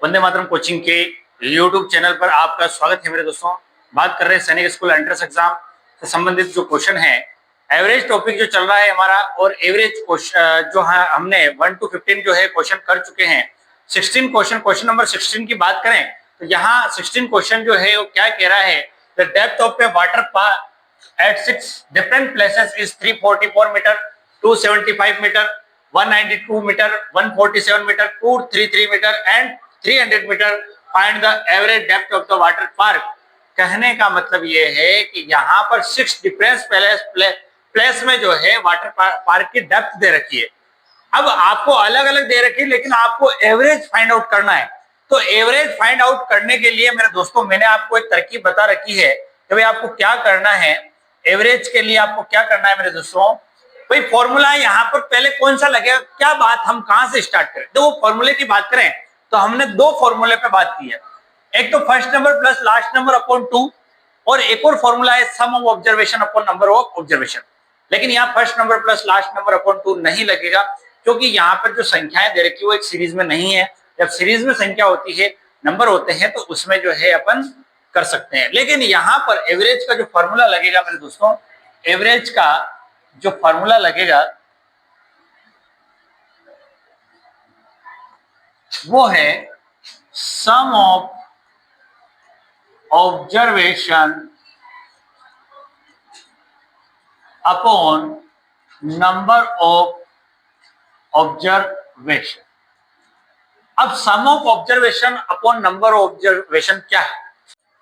Vande Mataram coaching के YouTube channel पर आपका स्वागत है मेरे दोस्तों। बात कर रहे हैं सैनिक स्कूल एंट्रेंस एग्जाम से संबंधित जो क्वेश्चन है, एवरेज टॉपिक जो चल रहा है हमारा, और एवरेज जो है हमने 1 to 15 जो है क्वेश्चन कर चुके हैं। 16 क्वेश्चन नंबर 16 की बात करें तो यहाँ 16 क्वेश्चन जो है वो क्या कह रहा है, the depth of A water at 6 different places is 344 meter, 275 meter, 192 meter, 147 meter, 233 meter and 300 meter. Find the average depth of the water park. कहने का मतलब ये है कि यहाँ पर 6 डिफरेंस प्लेस में जो है वाटर पार्क की डेप्थ दे रखी है। अब आपको अलग अलग दे रखी है, लेकिन आपको एवरेज फाइंड आउट करना है। तो एवरेज फाइंड आउट करने के लिए मेरे दोस्तों मैंने आपको एक तरकीब बता रखी है कि भाई आपको क्या करना है। एवरेज के लिए आपको क्या करना है मेरे दोस्तों, भाई फॉर्मूला यहाँ पर पहले कौन सा लगेगा, क्या बात हम कहां से स्टार्ट करें। तो वो फॉर्मूले की बात करें तो हमने दो फॉर्मूले पे बात की है, एक तो first number plus last number upon 2, और एक और फॉर्मूला है sum of observation upon number of observation. लेकिन यहाँ first number plus last number upon 2 नहीं लगेगा, क्योंकि यहाँ पर जो संख्याएं दे रखी है वो एक सीरीज में नहीं है। जब सीरीज में संख्या होती है, नंबर होते हैं, तो उसमें जो है अपन कर सकते हैं। लेकिन यहाँ पर एवरेज का जो फॉर्मूला लगेगा मेरे दोस्तों, एवरेज का जो फॉर्मूला लगेगा वो है sum of observation upon number of observation. अब sum of observation upon number of observation क्या है?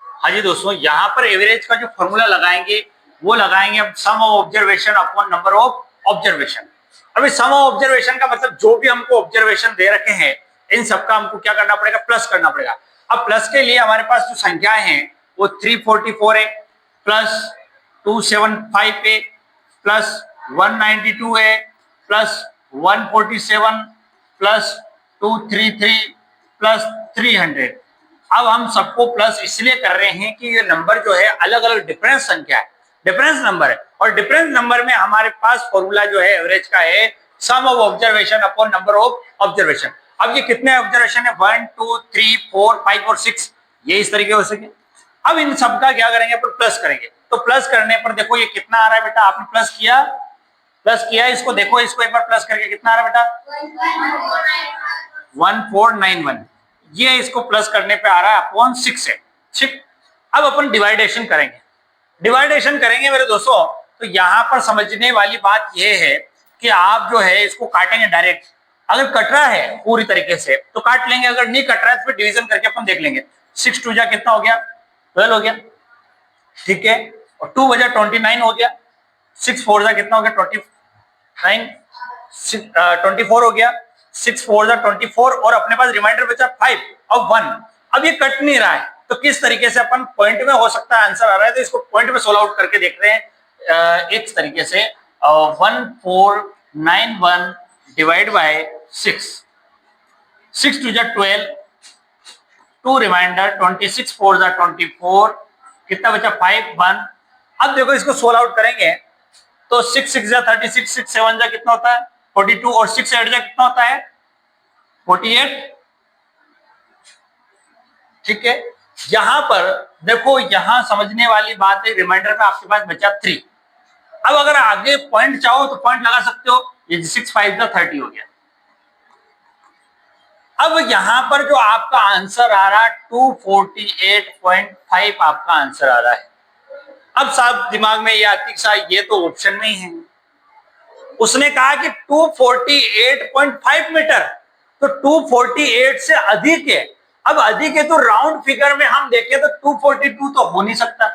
हाँ जी दोस्तों, यहाँ पर एवरेज का जो फॉर्मूला लगाएंगे वो लगाएंगे अब sum of observation upon number of observation. अभी सम ऑफ ऑब्जर्वेशन का मतलब जो भी हमको ऑब्जर्वेशन दे रखे हैं इन सबका हमको क्या करना पड़ेगा, प्लस करना पड़ेगा। अब प्लस के लिए हमारे पास जो संख्याएं हैं वो 344 है, प्लस 275 है, प्लस 192 है, प्लस 147, प्लस 233, प्लस 300। अब हम सबको प्लस इसलिए कर रहे हैं कि ये नंबर जो है अलग अलग डिफरेंस संख्या है, डिफरेंस नंबर है, और डिफरेंस नंबर में हमारे पास फॉर्मूला जो है एवरेज का है sum of observation upon number of observation. अब ये कितने ऑब्जर्वेशन है, 1 2 3 4 5 और 6, ये इस तरीके हो सके। अब इन सबका क्या करेंगे, पर प्लस करेंगे। तो प्लस करने पर देखो ये कितना आ रहा है बेटा, आपने प्लस किया इसको, देखो इसको एक बार प्लस करके कितना आ रहा है बेटा, 1491। ये इसको प्लस करने पे आ रहा है अपॉन 6 है, ठीक। अब अपन डिवाइडेशन करेंगे मेरे दोस्तों। तो यहाँ पर समझने वाली बात यह है कि आप जो है इसको काटेंगे डायरेक्ट। अगर कट रहा है पूरी तरीके से तो काट लेंगे, अगर नहीं कट रहा है तो फिर डिवीजन करके अपन देख लेंगे। 6 2 जा कितना हो गया, 12 हो गया, ठीक है। और 2 वजह 29 हो गया, 6 4 जा कितना हो गया, 29, 24 हो गया, 6 4 जा 24, और अपने पास रिमाइंडर बचा 5 और 1। अब ये कट नहीं रहा है, तो किस तरीके से अपन पॉइंट में हो सकता है आंसर आ रहा है, तो इसको पॉइंट में सोल्व आउट करके देख रहे हैं इस तरीके से। 1491 डिवाइड बाय 6, 6 2 जा 12, 2 रिमाइंडर, 26 4 जा 24, कितना बचा 5 1। अब देखो इसको सोल्व आउट करेंगे तो 6 6 जा 36, 6 7 जा कितना होता है 42, और 6 8 जा कितना होता है 48, ठीक है। यहां पर देखो, यहां समझने वाली बात है, रिमाइंडर में आपके पास बचा 3। अब अगर आगे पॉइंट चाहो तो पॉइंट लगा सकते हो, ये 6 5 जा 30 हो गया। अब यहां पर जो आपका आंसर आ रहा है 248.5 आपका आंसर आ रहा है। अब साहब दिमाग में ये आती साहब ये तो ऑप्शन में ही है, उसने कहा कि 248.5 मीटर, तो 248 से अधिक है। अब अधिक है तो राउंड फिगर में हम देखें तो 242 तो हो नहीं सकता,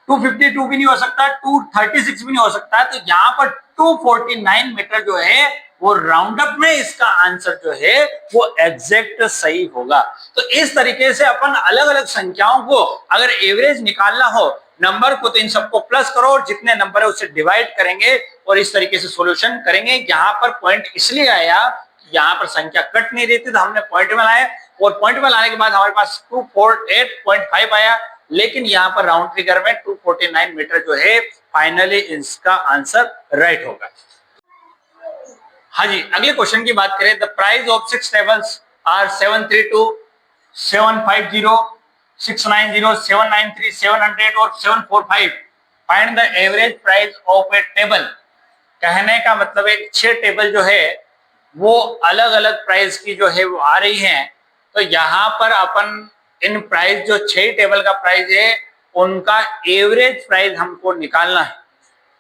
252 भी नहीं हो सकता, 236 भी नहीं हो सकता। तो यहाँ पर 249 मीटर जो है वो राउंड अप में इसका आंसर जो है वो एग्जैक्ट सही होगा। तो इस तरीके से अपन अलग अलग संख्याओं को अगर एवरेज निकालना हो नंबर को, तो इन सबको प्लस करो और जितने नंबर है उससे डिवाइड करेंगे और इस तरीके से सॉल्यूशन करेंगे। यहाँ पर पॉइंट इसलिए आया कि यहाँ पर संख्या कट नहीं रही थी, तो हमने पॉइंट में लाया, और पॉइंट में लाने के बाद हमारे पास 248.5 आया। लेकिन यहाँ पर राउंड फिगर में 249 मीटर जो है फाइनली इसका आंसर राइट होगा। हाँ जी, अगले क्वेश्चन की बात करें, the price of 6 tables are 732 750, 690, 793, 700 और 745। Find the average price of a table. कहने का मतलब एक 6 टेबल जो है वो अलग अलग प्राइस की जो है वो आ रही हैं। तो यहाँ पर अपन इन प्राइस जो 6 टेबल का प्राइस है उनका एवरेज प्राइस हमको निकालना है।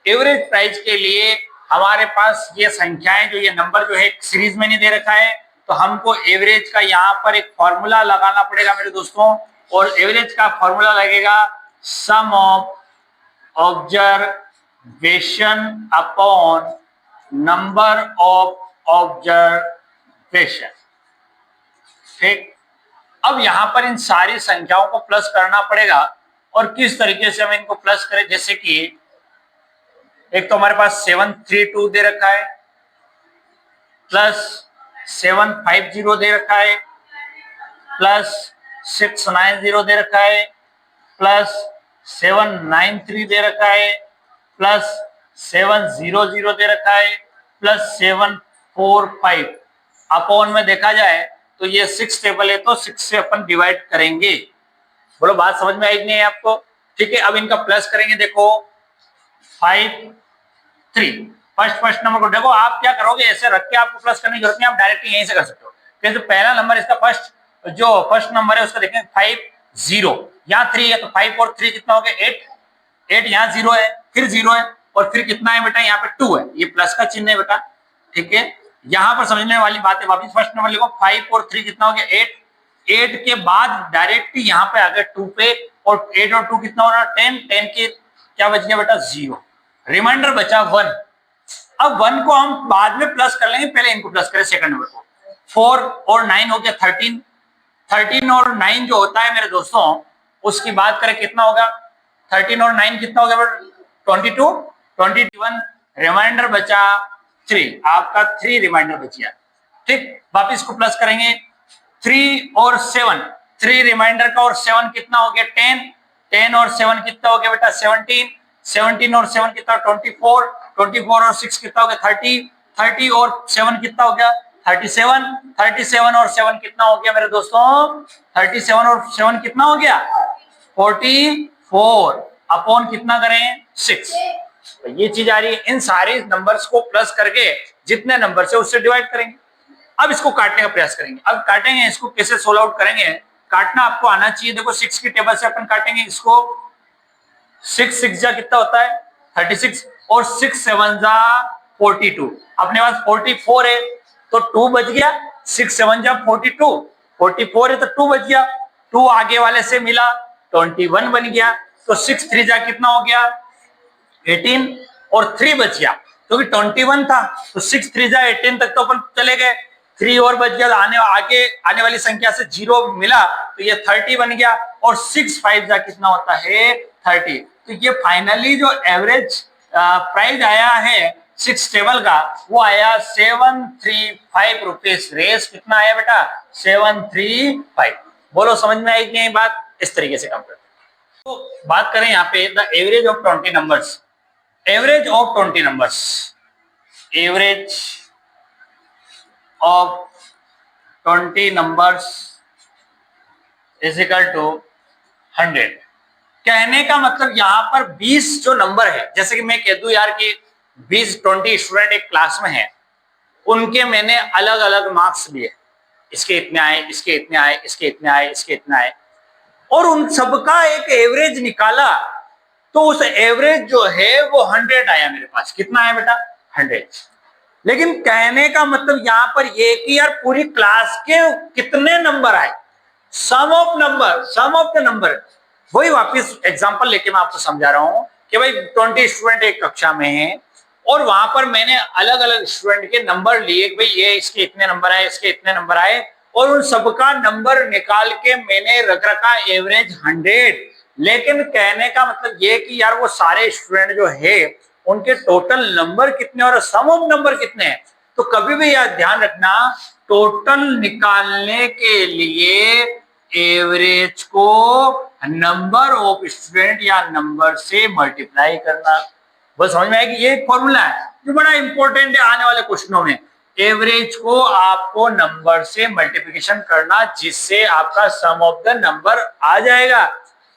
एवरेज प्राइस के लिए हमारे पास ये संख्याएं जो ये नंबर जो है सीरीज में नहीं दे रखा है, तो हमको एवरेज का यहाँ पर एक फॉर्मूला लगाना पड़ेगा मेरे दोस्तों। और एवरेज का फॉर्मूला लगेगा sum of observation upon number of observation. ठीक, अब यहां पर इन सारी संख्याओं को प्लस करना पड़ेगा। और किस तरीके से हम इनको प्लस करें, जैसे कि एक तो हमारे पास 732 दे रखा है, प्लस 750 दे रखा है, प्लस 690 दे रखा है, प्लस 793 दे रखा है, प्लस 700 दे रखा है, प्लस 745। अपॉन में देखा जाए तो ये 6 टेबल है, तो 6 से अपन डिवाइड करेंगे। बोलो बात समझ में आई नहीं है आपको? ठीक है, अब इनका प्लस करेंगे। देखो 5 3 फर्स्ट नंबर को देखो, आप क्या करोगे, ऐसे रख के आपको प्लस करने की जरूरत नहीं, आप डायरेक्ट यहीं से कर सकते हो। जैसे पहला नंबर इसका फर्स्ट नंबर है उसका देखेंगे 50, यहाँ 3 है तो 5 और 3 कितना हो गया 8, यहाँ 0 है, फिर 0 है और फिर कितना है बेटा, यहाँ पे 2 है, ये प्लस का चिन्ह है बेटा। ठीक है, यहाँ पर समझने वाली बात है। वापिस फर्स्ट नंबर लिखो, 5 और 3 कितना हो गया 8 के बाद डायरेक्ट यहाँ पे आ गया 2 पे, और 8 और 2 कितना हो रहा है 10 के क्या बच गया बेटा 0, रिमाइंडर बचा 1। अब 1 को हम बाद में प्लस कर लेंगे, पहले इनको प्लस करें सेकंड नंबर को। 4 और 9 हो गया 13 और 9 जो होता है मेरे दोस्तों, उसकी बात करें कितना होगा, 13 और 9 कितना हो गया 22, 21, रिमाइंडर बचा 3, आपका 3 रिमाइंडर बच गया। ठीक, वापिस को प्लस करेंगे 3 और 7, 3 रिमाइंडर का और 7 कितना हो गया 10 और 7 कितना हो गया बेटा 17 और 7 कितना 24 और 6 कितना हो गया 30 और 7 कितना हो गया 37 और 7 कितना हो गया मेरे दोस्तों 37 और 7 कितना हो गया 44, अपॉन कितना करें 6। तो ये चीज आ रही है। इन सारे नंबर्स को प्लस करके जितने नंबर से उससे डिवाइड करेंगे। अब इसको काटने का प्रयास करेंगे। अब काटेंगे इसको, कैसे सोल्व आउट करेंगे, काटना आपको आना चाहिए। देखो 6 की टेबल से अपन काटेंगे इसको, 6 6 जा कितना होता है 36 और 6 7 जा 42, अपने पास 44 है तो 2 बच गया, 6 7 जा 42, 44 है तो 2 बच गया, 2 आगे वाले से मिला 21 बन गया, तो 6 3 जा कितना हो गया 18 और 3 बच गया, क्योंकि 21 था तो 6 3 जा 18 तक तो अपन चले गए, 3 और बच गया, आगे आने वाली संख्या से 0 मिला तो ये 30 बन गया, और 6 5 जा कितना होता है 30। तो ये फाइनली जो एवरेज प्राइस आया है 6 टेबल का वो आया 735 रुपीज। रेस कितना आया बेटा 735। बोलो समझ में आई कि बात? इस तरीके से काम करते हैं। तो बात करें यहाँ पे the average of 20 numbers. Average of 20 numbers, average of 20 numbers is equal to 100। कहने का मतलब यहाँ पर 20 जो नंबर है, जैसे कि मैं कह दूं यार कि 20 स्टूडेंट एक क्लास में है, उनके मैंने अलग अलग मार्क्स लिए, इसके इतने आए, इसके इतने आए, इसके इतने आए, इसके इतने आए, और उन सबका एक एवरेज निकाला तो उस एवरेज जो है वो 100 आया मेरे पास। कितना आया बेटा 100। लेकिन कहने का मतलब यहाँ पर ये कि यार पूरी क्लास के कितने नंबर आए, सम ऑफ द नंबर। वही वापस एग्जांपल लेके मैं आपको समझा रहा हूं कि भाई 20 स्टूडेंट एक कक्षा में हैं और वहां पर मैंने अलग अलग स्टूडेंट के नंबर लिए, भाई ये इसके इतने नंबर आए, इसके इतने नंबर आए, और उन सबका नंबर निकाल के मैंने रख रखा एवरेज 100। लेकिन कहने का मतलब ये कि यार वो सारे स्टूडेंट जो है उनके टोटल नंबर कितने और सम ऑफ नंबर कितने हैं। तो कभी भी यार ध्यान रखना, टोटल निकालने के लिए एवरेज को नंबर ऑफ स्टूडेंट या नंबर से मल्टीप्लाई करना। बस समझ में आएगी, ये एक फॉर्मूला है जो बड़ा इंपॉर्टेंट है आने वाले क्वेश्चनों में। एवरेज को आपको नंबर से मल्टीप्लिकेशन करना, जिससे आपका सम ऑफ द नंबर आ जाएगा।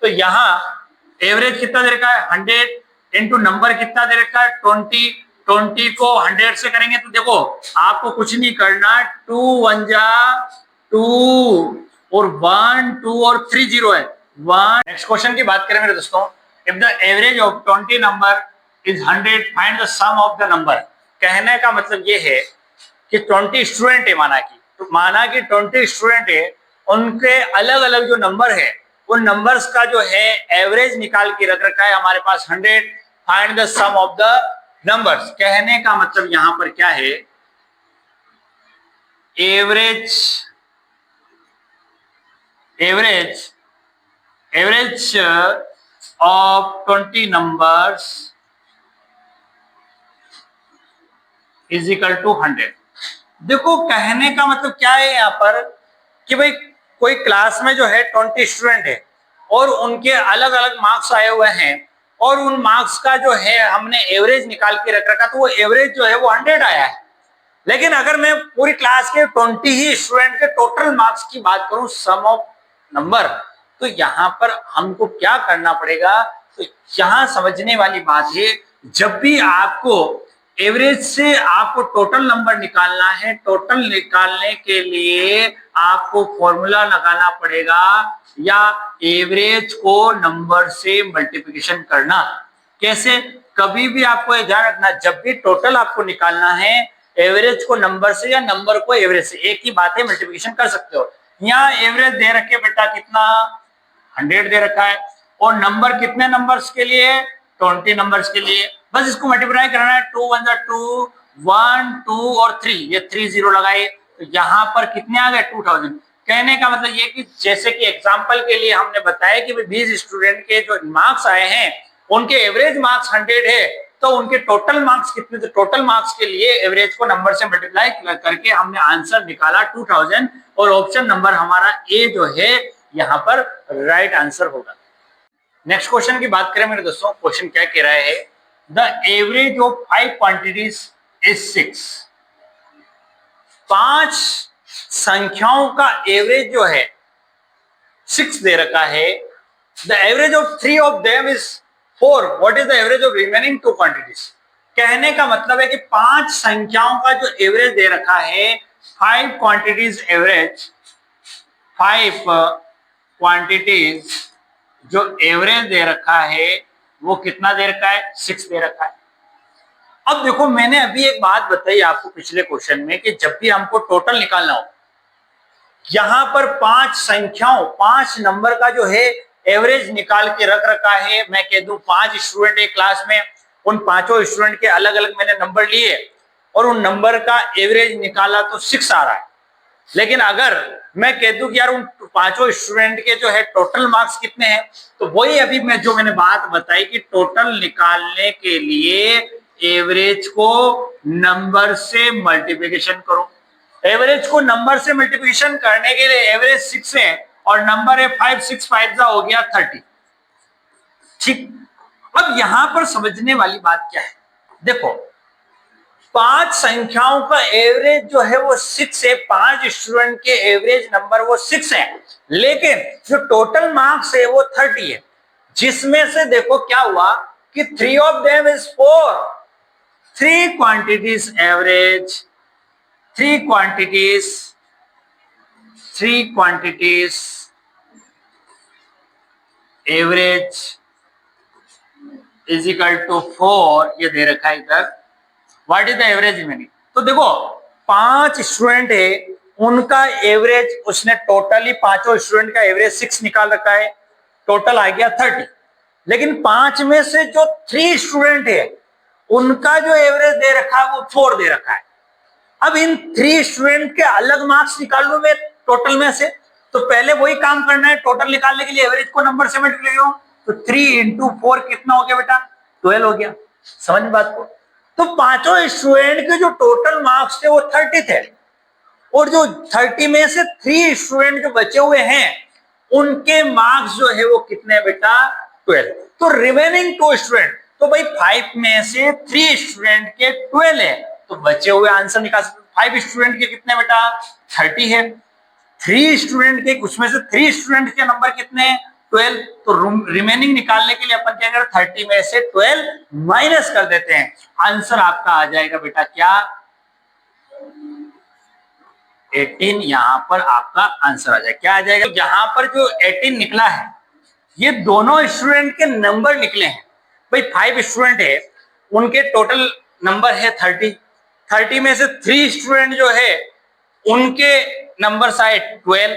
तो यहाँ एवरेज कितना दे रखा है 100 इंटू नंबर कितना दे रखा है 20। 20 को 100 से करेंगे तो देखो आपको कुछ नहीं करना, 2 1 जा 2 और 1 2 और 3 0 है 1। नेक्स्ट क्वेश्चन की बात करें मेरे दोस्तों, if the average of 20 number is 100 find the sum of the number. कहने का मतलब ये है कि 20 स्टूडेंट है, माना कि 20 स्टूडेंट है, उनके अलग अलग जो नंबर है उन नंबर्स का जो है एवरेज निकाल के रख रखा है हमारे पास 100। Find the sum of the numbers. कहने का मतलब यहां पर क्या है, average of 20 numbers is equal to 100। देखो कहने का मतलब क्या है यहाँ पर कि भाई कोई क्लास में जो है 20 स्टूडेंट है और उनके अलग अलग मार्क्स आए हुए हैं और उन मार्क्स का जो है हमने एवरेज निकाल के रख रखा, तो वो एवरेज जो है वो 100 आया है। लेकिन अगर मैं पूरी क्लास के 20 ही स्टूडेंट के टोटल मार्क्स की बात करूं, सम ऑफ नंबर, तो यहाँ पर हमको क्या करना पड़ेगा, तो यहाँ समझने वाली बात है, जब भी आपको एवरेज से आपको टोटल नंबर निकालना है, टोटल निकालने के लिए आपको फॉर्मूला लगाना पड़ेगा या एवरेज को नंबर से मल्टीप्लिकेशन करना। कैसे? कभी भी आपको ये ध्यान रखना, जब भी टोटल आपको निकालना है, एवरेज को नंबर से या नंबर को एवरेज से, एक ही बात है, मल्टीप्लिकेशन कर सकते हो। यहाँ एवरेज दे रखे बेटा कितना 100 दे रखा है और नंबर कितने नंबर्स के लिए 20 नंबर्स के लिए, बस इसको मल्टीप्लाई करना है। 2 1 2 1 2 और 3, ये 3 0 लगाए तो यहाँ पर कितने आ गए 2000। कहने का मतलब ये कि जैसे कि एग्जांपल के लिए हमने बताया कि 20 स्टूडेंट के जो मार्क्स आए हैं उनके एवरेज मार्क्स 100 है, तो उनके टोटल मार्क्स कितने, तो टोटल मार्क्स के लिए एवरेज को नंबर से मल्टीप्लाई करके हमने आंसर निकाला 2000 और ऑप्शन नंबर हमारा ए जो है यहाँ पर राइट आंसर होगा। नेक्स्ट क्वेश्चन की बात करें मेरे दोस्तों, क्वेश्चन क्या कह रहा है, the average of 5 quantities is 6। 5 संख्याओं का एवरेज जो है 6 दे रखा है। The average of 3 of them is 4, what is the average of remaining 2 quantities. कहने का मतलब है कि 5 संख्याओं का जो एवरेज दे रखा है, 5 क्वांटिटीज एवरेज, 5 क्वांटिटीज जो एवरेज दे रखा है वो कितना दे रखा है 6 दे रखा है। अब देखो मैंने अभी एक बात बताई आपको पिछले क्वेश्चन में कि जब भी हमको टोटल निकालना हो, यहां पर 5 संख्याओं 5 नंबर का जो है एवरेज निकाल के रख रखा है। मैं कह दूं 5 स्टूडेंट एक क्लास में, उन 5 स्टूडेंट के अलग अलग मैंने नंबर लिए और उन नंबर का एवरेज निकाला तो 6 आ रहा है। लेकिन अगर मैं कह दूं कि यार उन 5 स्टूडेंट के जो है टोटल मार्क्स कितने हैं, तो वही अभी मैंने बात बताई कि टोटल निकालने के लिए एवरेज को नंबर से मल्टीप्लिकेशन करो। एवरेज को नंबर से मल्टीप्लिकेशन करने के लिए एवरेज 6 है और नंबर है 5, 6 5 हो गया 30। ठीक, अब यहां पर समझने वाली बात क्या है, देखो 5 संख्याओं का एवरेज जो है वो 6 है, 5 स्टूडेंट के एवरेज नंबर वो 6 है, लेकिन जो टोटल मार्क्स है वो 30 है, जिसमें से देखो क्या हुआ कि 3 of them is 4। 3 quantities average, 3 quantities average is equal to 4, ये दे रखा है इधर। What is the average remaining, तो देखो 5 स्टूडेंट है, उनका एवरेज उसने टोटली 5 स्टूडेंट का एवरेज 6 निकाल रखा है, टोटल आ गया 30। लेकिन 5 में से जो 3 स्टूडेंट है उनका जो एवरेज दे रखा है वो 4 दे रखा है। अब इन 3 स्टूडेंट के अलग मार्क्स निकाल लूं मैं टोटल में से, तो पहले वही काम करना है, टोटल निकालने के लिए एवरेज को नंबर से मल्टीप्लाई करो, तो 3 इंटू 4 कितना हो गया बेटा 12 हो गया। समझ बात को, तो 5 स्टूडेंट के जो टोटल मार्क्स थे वो 30 थे और जो 30 में से 3 स्टूडेंट जो बचे हुए हैं उनके मार्क्स जो है वो कितने बेटा 12। तो रिमेनिंग 2 स्टूडेंट, तो भाई 5 में से 3 स्टूडेंट के 12 है, तो बचे हुए आंसर निकाल सकते। 5 स्टूडेंट के कितने बेटा 30 है, 3 स्टूडेंट के, उसमें से 3 स्टूडेंट के नंबर कितने हैं 12, तो रिमेनिंग निकालने के लिए अपन क्या करें 30 में से 12 माइनस कर देते हैं, आंसर आपका आ जाएगा बेटा क्या 18, यहां पर आपका आंसर आ जाएगा, क्या आ जाएगा, यहां पर जो 18 निकला है ये दोनों स्टूडेंट के नंबर निकले हैं। भाई 5 स्टूडेंट है, उनके टोटल नंबर है 30, 30 में से 3 स्टूडेंट जो है उनके नंबर आए 12,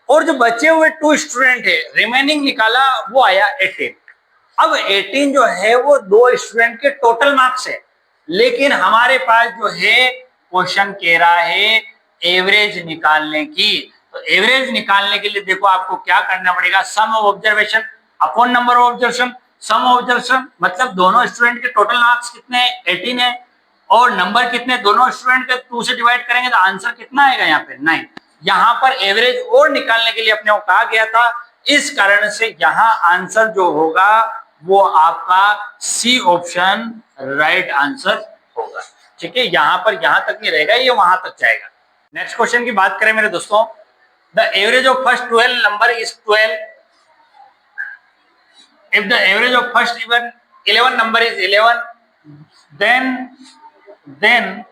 और जो बचे हुए 2 स्टूडेंट है रिमेनिंग निकाला वो आया 18। अब 18 जो है वो 2 स्टूडेंट के टोटल मार्क्स है, लेकिन हमारे पास जो है क्वेश्चन कह रहा है एवरेज निकालने की, तो एवरेज निकालने के लिए देखो आपको क्या करना पड़ेगा, sum of observation upon number of observation, sum of observation मतलब दोनों स्टूडेंट के टोटल मार्क्स कितने हैं 18 है, और नंबर कितने दोनों स्टूडेंट के 2 से डिवाइड करेंगे तो आंसर कितना आएगा यहाँ पे 9। यहाँ पर एवरेज और निकालने के लिए अपने को कहा गया था, इस कारण से यहाँ आंसर जो होगा वो आपका सी ऑप्शन राइट आंसर होगा। ठीक है, यहाँ पर यहाँ तक नहीं रहेगा, ये वहां तक जाएगा। नेक्स्ट क्वेश्चन की बात करें मेरे दोस्तों, the average of first 12 number is 12, if the average of first even 11 number is 11, then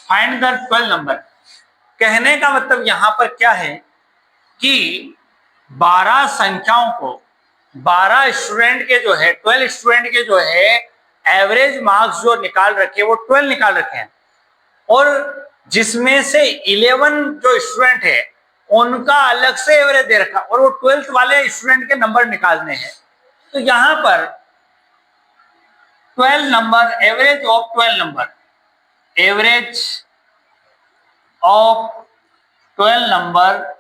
find the 12 number. कहने का मतलब यहां पर क्या है कि 12 संख्याओं को 12 स्टूडेंट के जो है 12 स्टूडेंट के जो है एवरेज मार्क्स जो निकाल रखे वो 12 निकाल रखे हैं, और जिसमें से 11 जो स्टूडेंट है उनका अलग से एवरेज दे रखा, और वो 12th वाले स्टूडेंट के नंबर निकालने हैं। तो यहां पर 12 number, average of 12 number, average of 12 number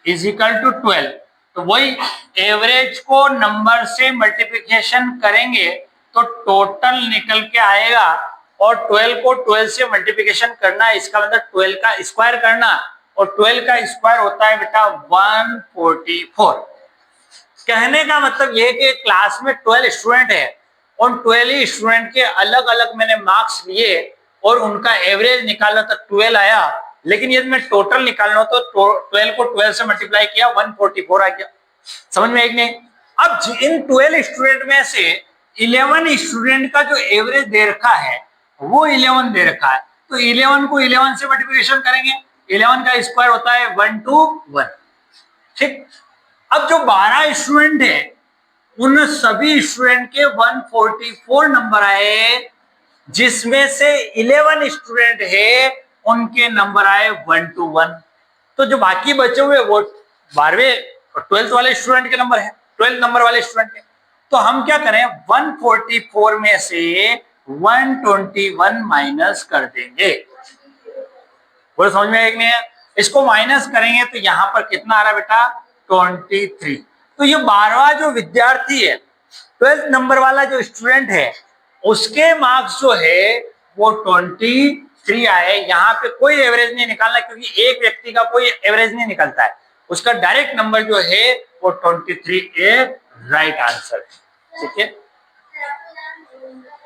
is equal to 12, तो वही एवरेज को नंबर से मल्टीप्लिकेशन करेंगे तो टोटल निकल के आएगा, और 12 को 12 से मल्टीप्लिकेशन करना है, इसका मतलब 12 का स्क्वायर करना, और 12 का स्क्वायर होता है बेटा 144। कहने का मतलब यह कि क्लास में 12 स्टूडेंट है, उन 12 स्टूडेंट के अलग अलग मैंने मार्क्स लिए और उनका एवरेज निकाला तो 12 आया, लेकिन यदि मैं टोटल निकालना हो तो 12 को 12 से मल्टीप्लाई किया 144 आ गया। समझ में एक नहीं? अब इन 12 स्टूडेंट में से 11 स्टूडेंट का जो एवरेज दे रखा है वो 11 दे रखा है, तो 11 को 11 से मल्टीप्लिकेशन करेंगे, 11 का स्क्वायर होता है 121। ठीक, अब जो 12 स्टूडेंट है उन सभी स्टूडेंट के 144 नंबर आए, जिसमें से 11 स्टूडेंट है उनके नंबर आए 121। तो जो बाकी बचे हुए वो 12वें और 12th वाले स्टूडेंट के नंबर है, 12 नंबर वाले स्टूडेंट के। तो हम क्या करें 144 में से 121 माइनस कर देंगे। बोलो समझ में एक नहीं है? इसको माइनस करेंगे तो यहां पर कितना आ रहा है बेटा 23। तो ये 12वां जो विद्यार्थी है 12th नंबर वाला जो स्टूडेंट है उसके मार्क्स जो है वो 23 आए। यहाँ पे कोई एवरेज नहीं निकालना, क्योंकि एक व्यक्ति का कोई एवरेज नहीं निकलता है, उसका डायरेक्ट नंबर जो है वो 23 ए राइट आंसर है। ठीक है,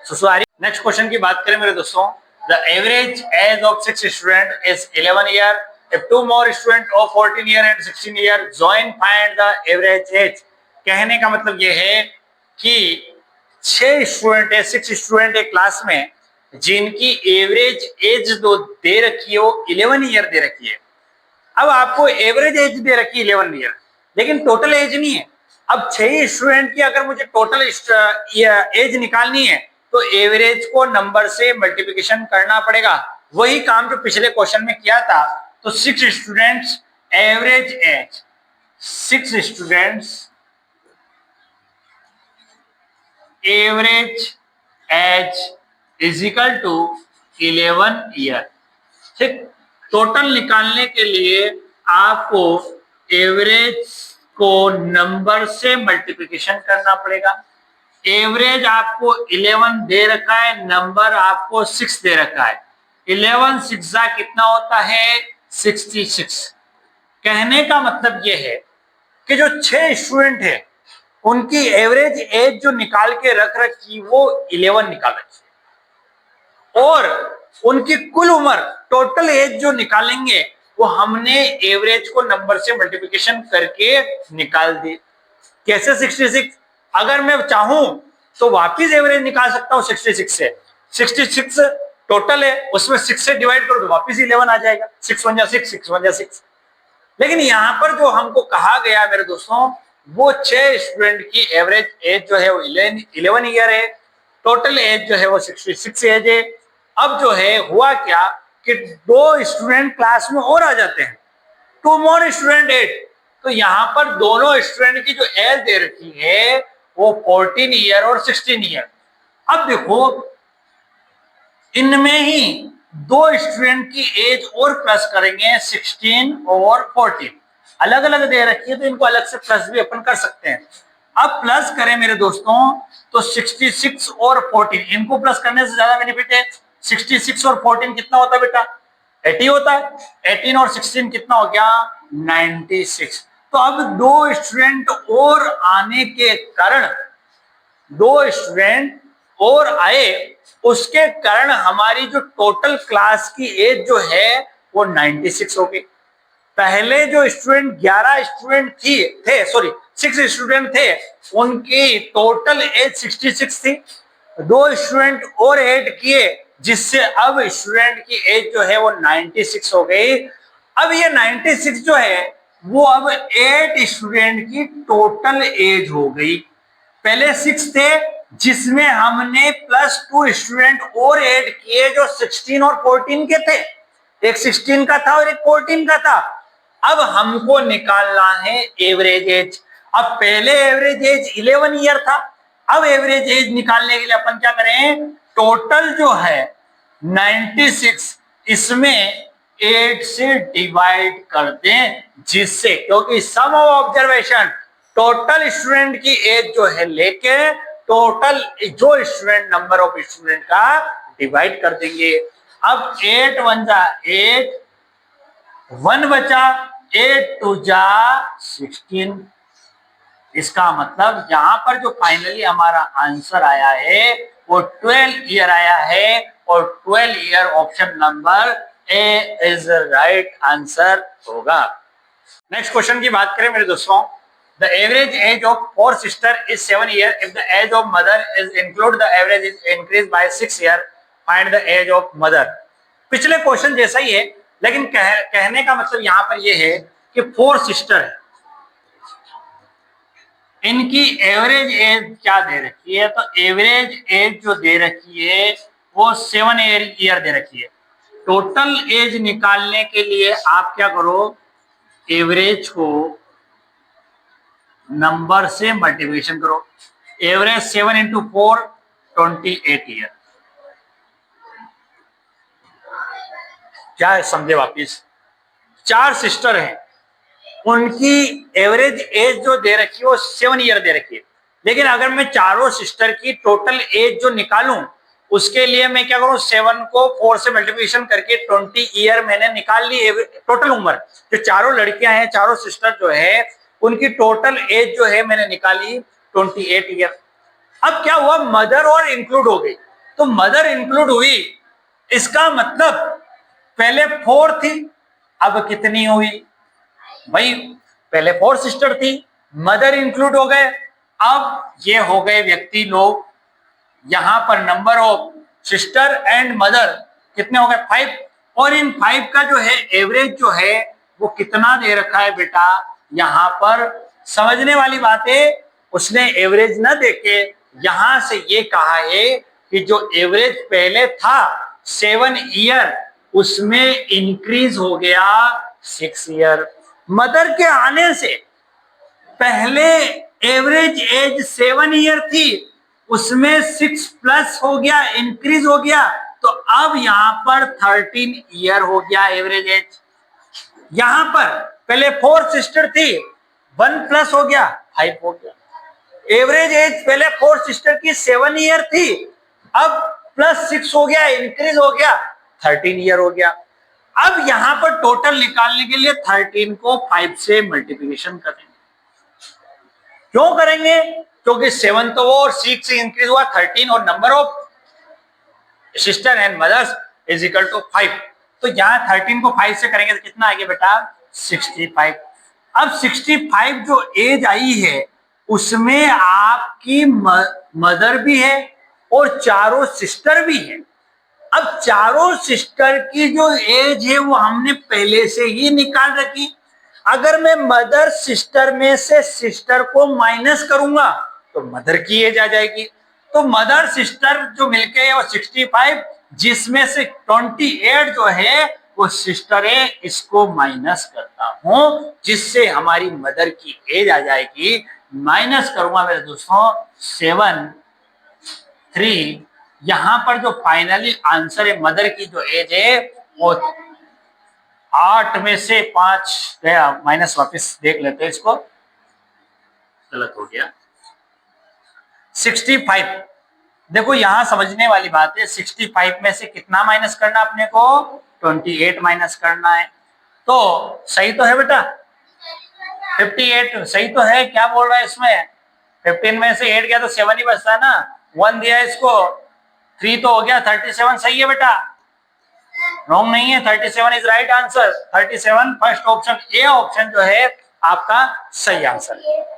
सॉरी। नेक्स्ट क्वेश्चन की बात करें मेरे दोस्तों, the average age of 6 student is 11 year, if 2 more students of 14 year and 16 year join, find the average age। कहने का मतलब ये है कि 6 स्टूडेंट है, 6 स्टूडेंट है क्लास में, जिनकी एवरेज एज जो दे रखी है वो 11 ईयर दे रखी है। अब आपको एवरेज एज दे रखी है 11 ईयर, लेकिन टोटल एज नहीं है। अब 6 स्टूडेंट की अगर मुझे टोटल एज निकालनी है तो एवरेज को नंबर से मल्टीप्लिकेशन करना पड़ेगा, वही काम जो पिछले क्वेश्चन में किया था। तो 6 students average age, 6 students average age is equal to 11 year. ठीक, टोटल निकालने के लिए आपको एवरेज को नंबर से मल्टीप्लिकेशन करना पड़ेगा। एवरेज आपको 11 दे रखा है, नंबर आपको 6 दे रखा है। 11 6 कितना होता है 66। कहने का मतलब यह है कि जो 6 स्टूडेंट है उनकी एवरेज एज जो निकाल के रख रखी वो 11 निकाल रखी, और उनकी कुल उम्र, टोटल एज जो निकालेंगे वो हमने एवरेज को नंबर से मल्टीप्लिकेशन करके निकाल दी। कैसे 66? अगर मैं चाहूं तो वापिस एवरेज निकाल सकता हूं 66 से। 66 टोटल है, उसमें 6 से डिवाइड करो तो वापिस 11 आ जाएगा। 6 1 जा 6, 6 1 जा 6। लेकिन यहां पर जो हमको कहा गया मेरे दोस्तों, वो 6 स्टूडेंट की एवरेज एज जो है वो 11 ईयर है, टोटल एज जो है वो 66 एज है। अब जो है हुआ क्या कि 2 स्टूडेंट क्लास में और आ जाते हैं, 2 मोर स्टूडेंट 8। तो यहाँ पर दोनों स्टूडेंट की जो एज दे रखी है वो 14 ईयर और 16 ईयर। अब देखो इनमें ही 2 स्टूडेंट की एज और प्लस करेंगे, 16 और 14 अलग अलग दे रखी है तो इनको अलग से प्लस भी अपन कर सकते हैं। अब प्लस करें मेरे दोस्तों तो 66 और 14 इनको प्लस करने से ज्यादा बेनिफिट है। 66 और 14 कितना होता है बेटा? 80 होता है। 18 और 16 कितना हो गया? 96। तो अब 2 स्टूडेंट और आने के कारण, 2 स्टूडेंट और आए उसके कारण हमारी जो टोटल क्लास की एज जो है वो 96 हो गई। पहले जो स्टूडेंट 11 स्टूडेंट थे, सॉरी 6 स्टूडेंट थे, उनकी टोटल एज 66 थी। 2 स्टूडेंट और ऐड किए जिससे अब स्टूडेंट की एज जो है वो 96 हो गई। अब ये 96 जो है वो अब 8 स्टूडेंट की टोटल एज हो गई। पहले 6 थे जिसमें हमने +2 स्टूडेंट और ऐड किए जो 16 और 14 के थे। एक 16 का था और एक 14 का था। अब हमको निकालना है एवरेज एज। अब पहले एवरेज एज 11 ईयर था। अब एवरेज एज निकालने के लिए अपन क्या करें? टोटल जो है 96 इसमें 8 से डिवाइड कर दें, जिससे, क्योंकि सम ऑफ ऑब्जर्वेशन टोटल स्टूडेंट की एज जो है लेके टोटल जो स्टूडेंट नंबर ऑफ स्टूडेंट का डिवाइड कर देंगे। अब 8 1 जा 8, 1 बचा, 8 2 जा 16। इसका मतलब यहां पर जो फाइनली हमारा आंसर आया है वो 12 ईयर आया है और 12 year option number A is right answer होगा। नेक्स्ट क्वेश्चन की बात करें मेरे दोस्तों, the average age of 4 sister is 7 year. If the age of mother is include the average is increase by 6 year, find the age of mother. पिछले question जैसा ही है, लेकिन कहने का मतलब यहां पर यह है कि 4 सिस्टर है, इनकी एवरेज एज क्या दे रखी है? तो एवरेज एज जो दे रखी है वो 7 ईयर दे रखी है। टोटल एज निकालने के लिए आप क्या करो, एवरेज को नंबर से मल्टीप्लिकेशन करो। Average 7 into 4 28 year. क्या है समझे वापिस? 4 सिस्टर हैं, उनकी एवरेज एज जो दे रखी है वो 7 ईयर दे रखी है। लेकिन अगर मैं चारों सिस्टर की टोटल एज जो निकालूं उसके लिए मैं क्या करूं, 7 को 4 से मल्टीप्लिकेशन करके 20 ईयर मैंने निकाल ली टोटल उम्र। जो चारों लड़कियां हैं, चारों सिस्टर जो है, उनकी टोटल एज जो है मैंने निकाली 28 ईयर। अब क्या हुआ, मदर और इंक्लूड हो गई। तो मदर इंक्लूड हुई, इसका मतलब पहले 4 थी, अब कितनी हुई भाई? पहले 4 सिस्टर थी, मदर इंक्लूड हो गए, अब ये हो गए व्यक्ति लोग। यहां पर number of sister and mother कितने हो गए? 5। और इन 5 का जो है एवरेज जो है वो कितना दे रखा है बेटा? यहां पर समझने वाली बात है, उसने एवरेज ना देके यहां से ये कहा है कि जो एवरेज पहले था 7 ईयर उसमें इंक्रीज हो गया 6 ईयर। मदर के आने से पहले एवरेज एज 7 ईयर थी, उसमें 6 प्लस हो गया, इंक्रीज हो गया, तो अब यहां पर 13 ईयर हो गया एवरेज एज। यहां पर पहले 4 सिस्टर थी, 1 प्लस हो गया 5 हो गया। एवरेज एज पहले 4 सिस्टर की 7 ईयर थी, अब प्लस 6 हो गया, इंक्रीज हो गया 13 ईयर हो गया। अब यहां पर टोटल निकालने के लिए 13 को 5 से मल्टीप्लिकेशन करेंगे। क्यों करेंगे? क्योंकि 7 तो वो और 6 से इंक्रीज हुआ 13 और number of sister and mothers is equal to 5। तो यहाँ 13 को 5 से करेंगे तो कितना आएगा बेटा 65। अब 65 जो एज आई है उसमें आपकी मदर भी है और चारों सिस्टर भी है। अब चारों सिस्टर की जो एज है वो हमने पहले से ही निकाल रखी। अगर मैं मदर सिस्टर में से सिस्टर को माइनस करूंगा तो मदर की एज आ जाएगी। तो मदर सिस्टर जो मिलके है वो 65, जिसमें से 28 जो है वो सिस्टर है, इसको माइनस करता हूं जिससे हमारी मदर की एज आ जाएगी। माइनस करूंगा मेरे दोस्तों 7 3, यहां पर जो फाइनली आंसर है मदर की जो एज है वो 8 में से 5 गया माइनस, वापस देख लेते हैं इसको, गलत हो गया 65। देखो यहां समझने वाली बात है, 65 में से कितना माइनस करना अपने को 28 माइनस करना है। तो सही तो है बेटा 58 सही तो है, क्या बोल रहा है इसमें 15 में से 8 गया तो 7 ही बचता है ना, 1 दिया इसको 3 तो हो गया 37 सही है बेटा, रॉन्ग नहीं है, 37 is right answer. 37 first option A option जो है आपका सही आंसर है।